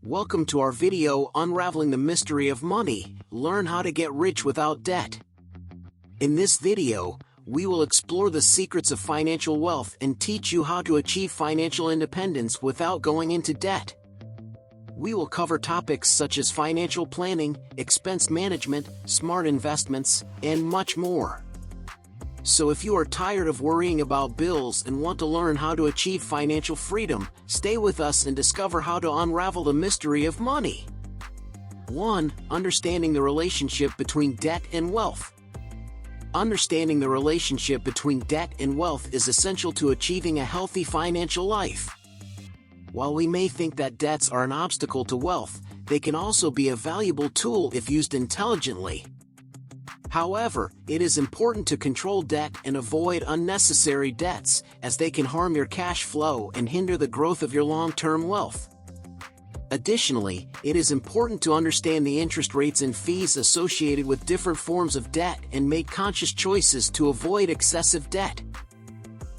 Welcome to our video Unraveling the Mystery of Money. Learn how to get rich without debt. In this video, we will explore the secrets of financial wealth and teach you how to achieve financial independence without going into debt. We will cover topics such as financial planning, expense management, smart investments, and much more. So if you are tired of worrying about bills and want to learn how to achieve financial freedom, stay with us and discover how to unravel the mystery of money. 1. Understanding the relationship between debt and wealth. Understanding the relationship between debt and wealth is essential to achieving a healthy financial life. While we may think that debts are an obstacle to wealth, they can also be a valuable tool if used intelligently. However, it is important to control debt and avoid unnecessary debts, as they can harm your cash flow and hinder the growth of your long-term wealth. Additionally, it is important to understand the interest rates and fees associated with different forms of debt and make conscious choices to avoid excessive debt.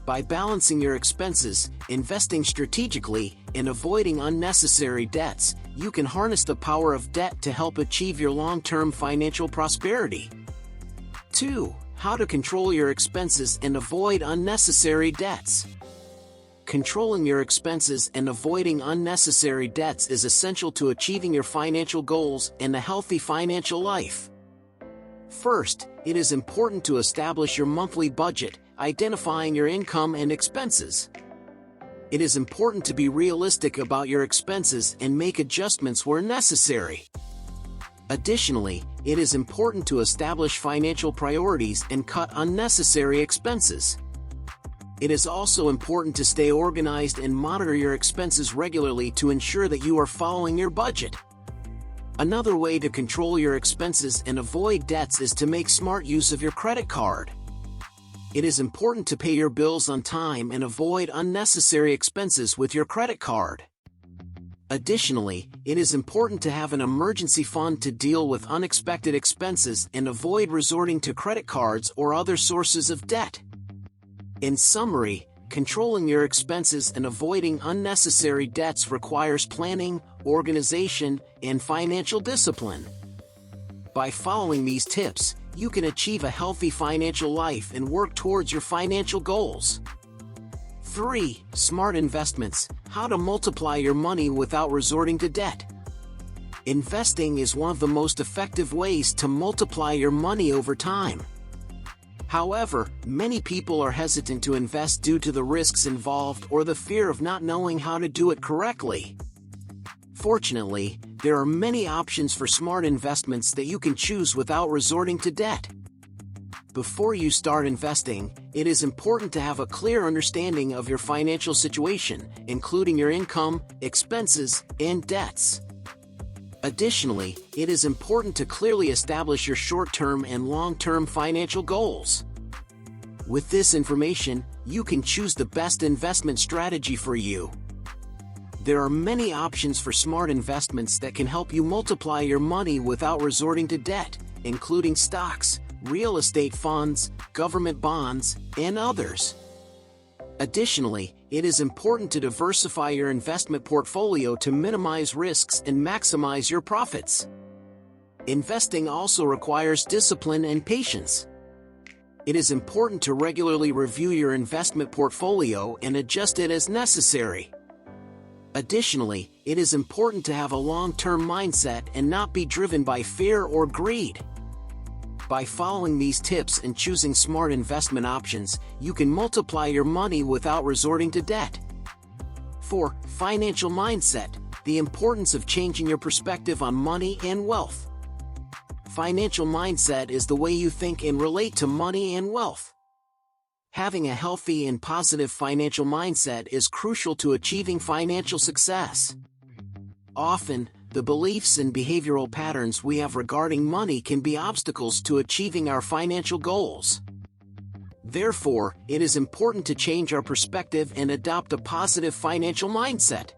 By balancing your expenses, investing strategically, and avoiding unnecessary debts, you can harness the power of debt to help achieve your long-term financial prosperity. 2. How to control your expenses and avoid unnecessary debts. Controlling your expenses and avoiding unnecessary debts is essential to achieving your financial goals and a healthy financial life. First, it is important to establish your monthly budget, identifying your income and expenses. It is important to be realistic about your expenses and make adjustments where necessary. Additionally, it is important to establish financial priorities and cut unnecessary expenses. It is also important to stay organized and monitor your expenses regularly to ensure that you are following your budget. Another way to control your expenses and avoid debts is to make smart use of your credit card. It is important to pay your bills on time and avoid unnecessary expenses with your credit card. Additionally, it is important to have an emergency fund to deal with unexpected expenses and avoid resorting to credit cards or other sources of debt. In summary, controlling your expenses and avoiding unnecessary debts requires planning, organization, and financial discipline. By following these tips, you can achieve a healthy financial life and work towards your financial goals. 3. Smart investments. How to multiply your money without resorting to debt. Investing is one of the most effective ways to multiply your money over time. However, many people are hesitant to invest due to the risks involved or the fear of not knowing how to do it correctly. Fortunately, there are many options for smart investments that you can choose without resorting to debt. Before you start investing, it is important to have a clear understanding of your financial situation, including your income, expenses, and debts. Additionally, it is important to clearly establish your short-term and long-term financial goals. With this information, you can choose the best investment strategy for you. There are many options for smart investments that can help you multiply your money without resorting to debt, including stocks, real estate funds, government bonds, and others. Additionally, it is important to diversify your investment portfolio to minimize risks and maximize your profits. Investing also requires discipline and patience. It is important to regularly review your investment portfolio and adjust it as necessary. Additionally, it is important to have a long-term mindset and not be driven by fear or greed. By following these tips and choosing smart investment options, you can multiply your money without resorting to debt. 4. Financial mindset. The importance of changing your perspective on money and wealth. Financial mindset is the way you think and relate to money and wealth. Having a healthy and positive financial mindset is crucial to achieving financial success. Often, the beliefs and behavioral patterns we have regarding money can be obstacles to achieving our financial goals. Therefore, it is important to change our perspective and adopt a positive financial mindset.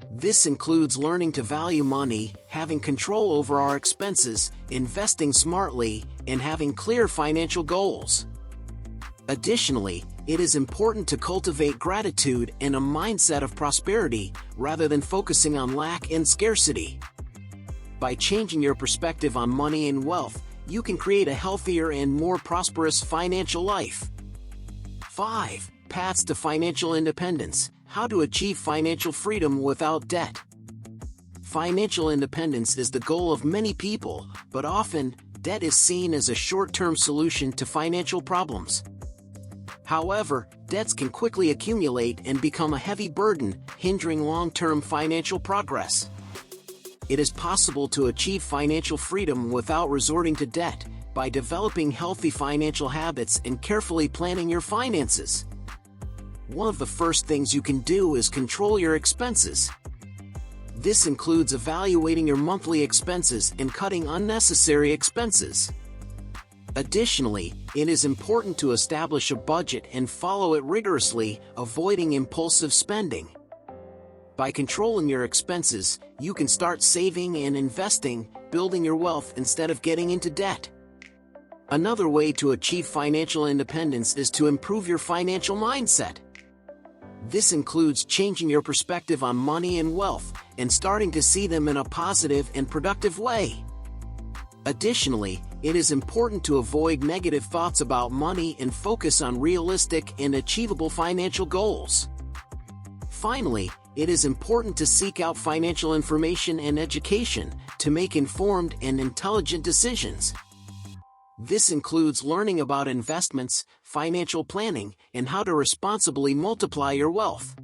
This includes learning to value money, having control over our expenses, investing smartly, and having clear financial goals. Additionally, it is important to cultivate gratitude and a mindset of prosperity, rather than focusing on lack and scarcity. By changing your perspective on money and wealth, you can create a healthier and more prosperous financial life. 5. Paths to financial independence. How to achieve financial freedom without debt. Financial independence is the goal of many people, but often, debt is seen as a short-term solution to financial problems. However, debts can quickly accumulate and become a heavy burden, hindering long-term financial progress. It is possible to achieve financial freedom without resorting to debt, by developing healthy financial habits and carefully planning your finances. One of the first things you can do is control your expenses. This includes evaluating your monthly expenses and cutting unnecessary expenses. Additionally, it is important to establish a budget and follow it rigorously, avoiding impulsive spending. By controlling your expenses, you can start saving and investing, building your wealth instead of getting into debt. Another way to achieve financial independence is to improve your financial mindset. This includes changing your perspective on money and wealth, and starting to see them in a positive and productive way. Additionally, it is important to avoid negative thoughts about money and focus on realistic and achievable financial goals. Finally, it is important to seek out financial information and education to make informed and intelligent decisions. This includes learning about investments, financial planning, and how to responsibly multiply your wealth.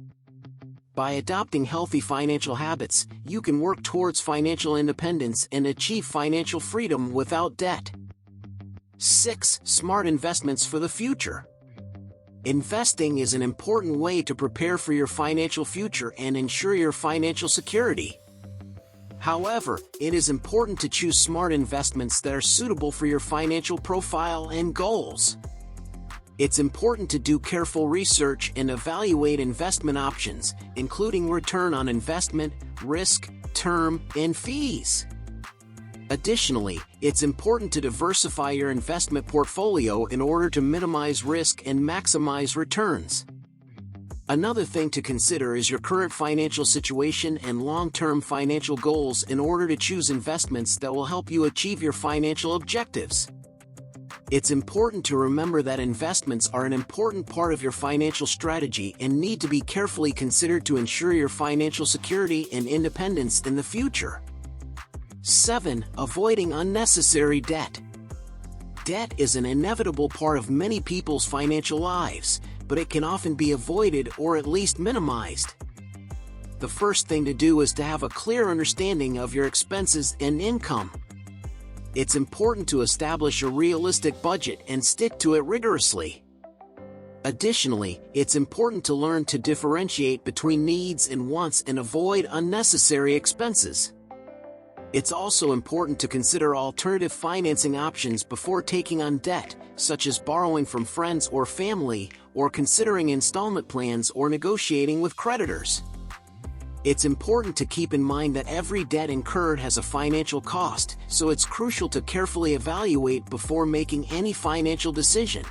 By adopting healthy financial habits, you can work towards financial independence and achieve financial freedom without debt. 6. Smart investments for the future. Investing is an important way to prepare for your financial future and ensure your financial security. However, it is important to choose smart investments that are suitable for your financial profile and goals. It's important to do careful research and evaluate investment options, including return on investment, risk, term, and fees. Additionally, it's important to diversify your investment portfolio in order to minimize risk and maximize returns. Another thing to consider is your current financial situation and long-term financial goals in order to choose investments that will help you achieve your financial objectives. It's important to remember that investments are an important part of your financial strategy and need to be carefully considered to ensure your financial security and independence in the future. 7. Avoiding unnecessary debt. Debt is an inevitable part of many people's financial lives, but it can often be avoided or at least minimized. The first thing to do is to have a clear understanding of your expenses and income. It's important to establish a realistic budget and stick to it rigorously. Additionally, it's important to learn to differentiate between needs and wants and avoid unnecessary expenses. It's also important to consider alternative financing options before taking on debt, such as borrowing from friends or family, or considering installment plans or negotiating with creditors. It's important to keep in mind that every debt incurred has a financial cost, so it's crucial to carefully evaluate before making any financial decision.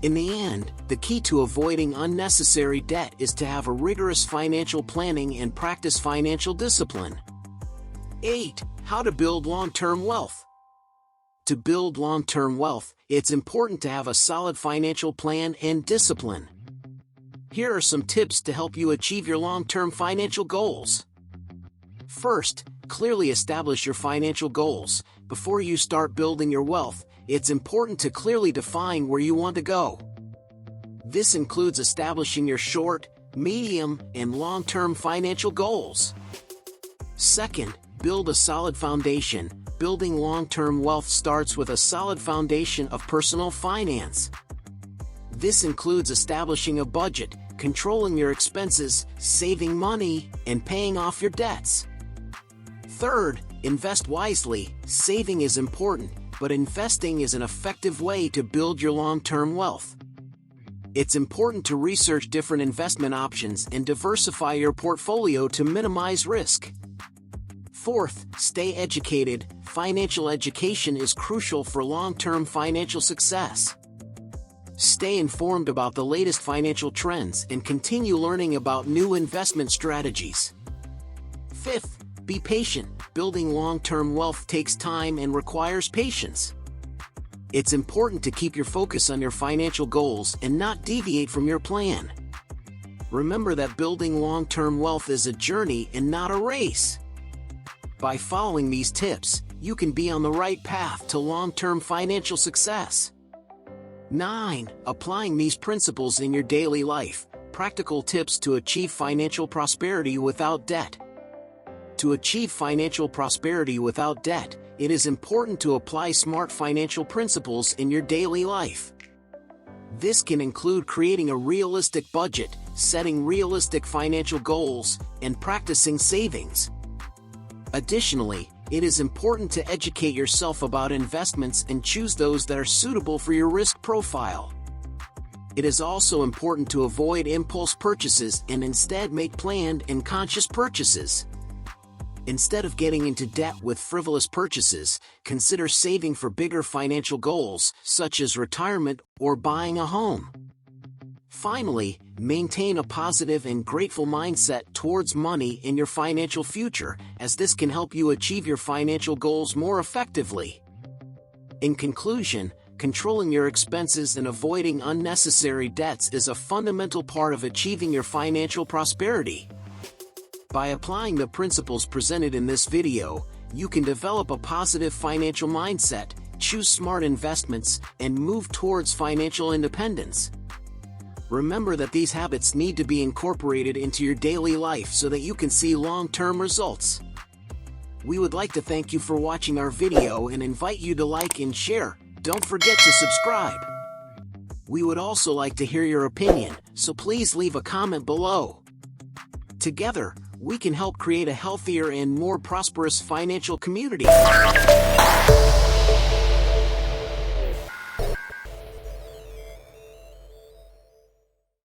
In the end, the key to avoiding unnecessary debt is to have a rigorous financial planning and practice financial discipline. 8. How to build long-term wealth. To build long-term wealth, it's important to have a solid financial plan and discipline. Here are some tips to help you achieve your long-term financial goals. First, clearly establish your financial goals. Before you start building your wealth, it's important to clearly define where you want to go. This includes establishing your short, medium, and long-term financial goals. Second, build a solid foundation. Building long-term wealth starts with a solid foundation of personal finance. This includes establishing a budget, controlling your expenses, saving money, and paying off your debts. Third, invest wisely. Saving is important, but investing is an effective way to build your long-term wealth. It's important to research different investment options and diversify your portfolio to minimize risk. Fourth, stay educated. Financial education is crucial for long-term financial success. Stay informed about the latest financial trends and continue learning about new investment strategies. 5th, be patient. Building long-term wealth takes time and requires patience. It's important to keep your focus on your financial goals and not deviate from your plan. Remember that building long-term wealth is a journey and not a race. By following these tips, you can be on the right path to long-term financial success. 9. Applying these principles in your daily life. Practical tips to achieve financial prosperity without debt. To achieve financial prosperity without debt, it is important to apply smart financial principles in your daily life. This can include creating a realistic budget, setting realistic financial goals, and practicing savings. Additionally, it is important to educate yourself about investments and choose those that are suitable for your risk profile. It is also important to avoid impulse purchases and instead make planned and conscious purchases. Instead of getting into debt with frivolous purchases, consider saving for bigger financial goals, such as retirement or buying a home. Finally, maintain a positive and grateful mindset towards money in your financial future, as this can help you achieve your financial goals more effectively. In conclusion, controlling your expenses and avoiding unnecessary debts is a fundamental part of achieving your financial prosperity. By applying the principles presented in this video, you can develop a positive financial mindset, choose smart investments, and move towards financial independence. Remember that these habits need to be incorporated into your daily life so that you can see long-term results. We would like to thank you for watching our video and invite you to like and share. Don't forget to subscribe. We would also like to hear your opinion, so please leave a comment below. Together, we can help create a healthier and more prosperous financial community.